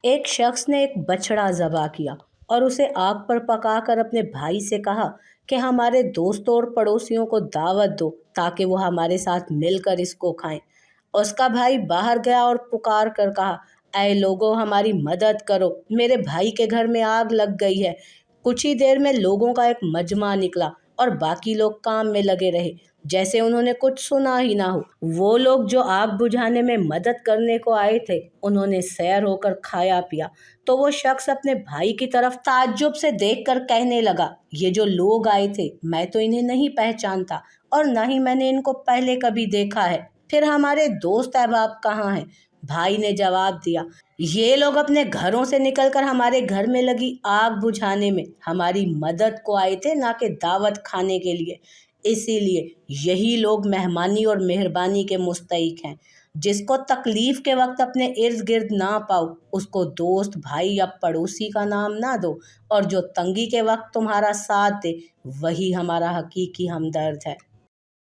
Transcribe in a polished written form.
ایک شخص نے ایک بچڑا ذبح کیا اور اسے آگ پر پکا کر اپنے بھائی سے کہا کہ ہمارے دوستوں اور پڑوسیوں کو دعوت دو تاکہ وہ ہمارے ساتھ مل کر اس کو کھائیں۔ اس کا بھائی باہر گیا اور پکار کر کہا، اے لوگو ہماری مدد کرو، میرے بھائی کے گھر میں آگ لگ گئی ہے۔ کچھ ہی دیر میں لوگوں کا ایک مجمع نکلا اور باقی لوگ کام میں لگے رہے جیسے انہوں نے کچھ سنا ہی نہ ہو۔ وہ لوگ جو آگ بجھانے میں مدد کرنے کو آئے تھے انہوں نے سیر ہو کر کھایا پیا تو وہ شخص اپنے بھائی کی طرف تعجب سے دیکھ کر کہنے لگا، یہ جو لوگ آئے تھے میں تو انہیں نہیں پہچانتا اور نہ ہی میں نے ان کو پہلے کبھی دیکھا ہے، پھر ہمارے دوست احباب کہاں ہیں؟ بھائی نے جواب دیا، یہ لوگ اپنے گھروں سے نکل کر ہمارے گھر میں لگی آگ بجھانے میں ہماری مدد کو آئے تھے، نہ کہ دعوت کھانے کے لیے۔ اسی لیے یہی لوگ مہمانی اور مہربانی کے مستحق ہیں۔ جس کو تکلیف کے وقت اپنے ارد گرد نہ پاؤ اس کو دوست، بھائی یا پڑوسی کا نام نہ دو، اور جو تنگی کے وقت تمہارا ساتھ دے وہی ہمارا حقیقی ہمدرد ہے۔